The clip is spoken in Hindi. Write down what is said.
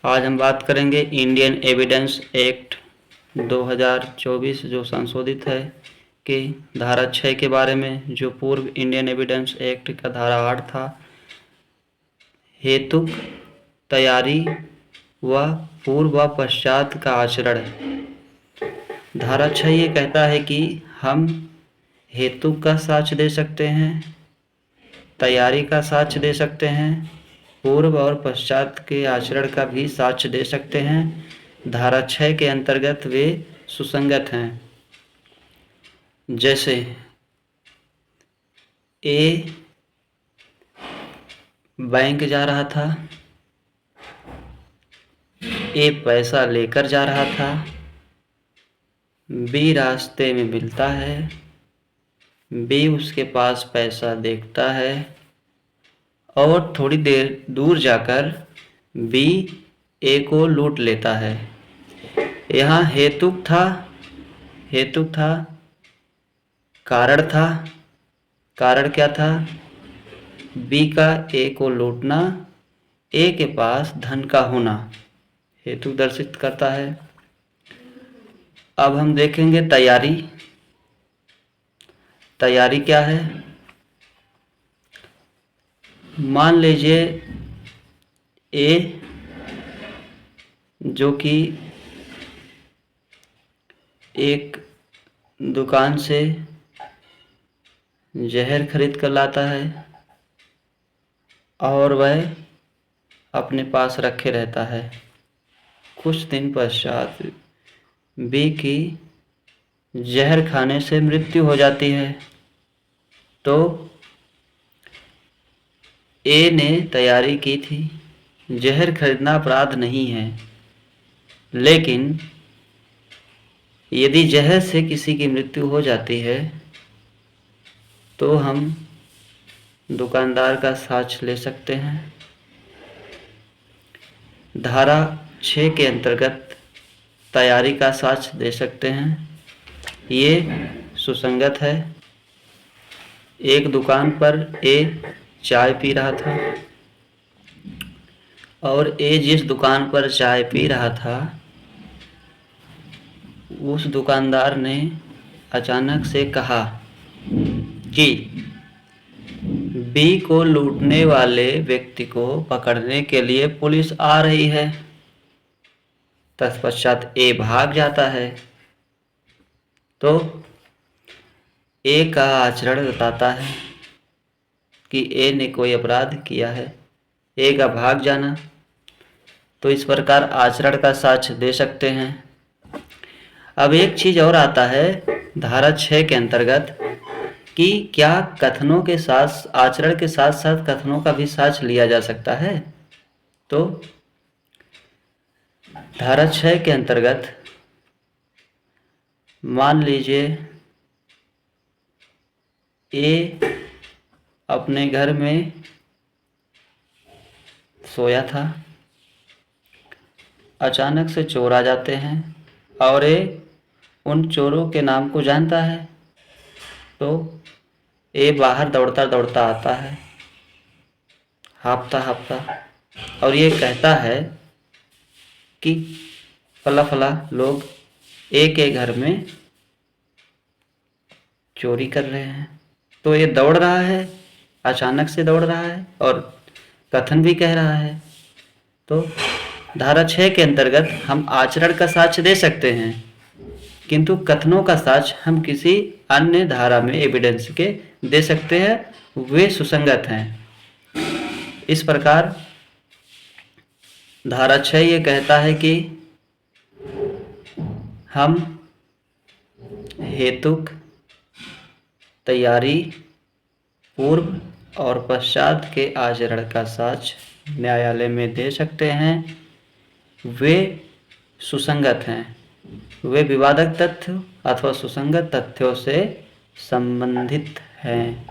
आज हम बात करेंगे इंडियन एविडेंस एक्ट 2024 जो संशोधित है कि धारा 6 के बारे में। जो पूर्व इंडियन एविडेंस एक्ट का धारा 8 था, हेतुक तैयारी व पूर्व व पश्चात का आचरण। धारा 6 ये कहता है कि हम हेतुक का साक्ष्य दे सकते हैं, तैयारी का साक्ष्य दे सकते हैं, पूर्व और पश्चात के आचरण का भी साक्ष्य दे सकते हैं। धारा 6 के अंतर्गत वे सुसंगत हैं। जैसे ए बैंक जा रहा था, ए पैसा लेकर जा रहा था, बी रास्ते में मिलता है, बी उसके पास पैसा देखता है और थोड़ी देर दूर जाकर बी ए को लूट लेता है। यहाँ हेतुक था, कारण था। कारण क्या था? बी का ए को लूटना, ए के पास धन का होना हेतुक दर्शित करता है। अब हम देखेंगे तैयारी। तैयारी क्या है? मान लीजिए ए जो कि एक दुकान से जहर खरीद कर लाता है और वह अपने पास रखे रहता है। कुछ दिन पश्चात बी की जहर खाने से मृत्यु हो जाती है। तो ए ने तैयारी की थी। जहर खरीदना अपराध नहीं है, लेकिन यदि जहर से किसी की मृत्यु हो जाती है तो हम दुकानदार का साक्ष्य ले सकते हैं। धारा 6 के अंतर्गत तैयारी का साक्ष्य दे सकते हैं। ये सुसंगत है। एक दुकान पर ए चाय पी रहा था और ए जिस दुकान पर चाय पी रहा था उस दुकानदार ने अचानक से कहा कि बी को लूटने वाले व्यक्ति को पकड़ने के लिए पुलिस आ रही है। तत्पश्चात ए भाग जाता है। तो ए का आचरण बताता है कि ए ने कोई अपराध किया है। ए का भाग जाना, तो इस प्रकार आचरण का साक्ष्य दे सकते हैं। अब एक चीज और आता है धारा 6 के अंतर्गत कि क्या कथनों के साथ, आचरण के साथ साथ कथनों का भी साक्ष्य लिया जा सकता है। तो धारा 6 के अंतर्गत मान लीजिए ए अपने घर में सोया था, अचानक से चोर आ जाते हैं और ए उन चोरों के नाम को जानता है। तो ए बाहर दौड़ता दौड़ता आता है, हांफता और ये कहता है कि फला फला लोग ए के घर में चोरी कर रहे हैं। तो ये दौड़ रहा है, अचानक से दौड़ रहा है और कथन भी कह रहा है। तो धारा 6 के अंतर्गत हम आचरण का साक्ष्य दे सकते हैं, किंतु कथनों का साक्ष्य हम किसी अन्य धारा में एविडेंस के दे सकते हैं, वे सुसंगत हैं। इस प्रकार धारा 6 ये कहता है कि हम हेतुक, तैयारी, पूर्व और पश्चात के आचरण का साक्ष्य न्यायालय में दे सकते हैं। वे सुसंगत हैं। वे विवादक तथ्य अथवा सुसंगत तथ्यों से संबंधित हैं।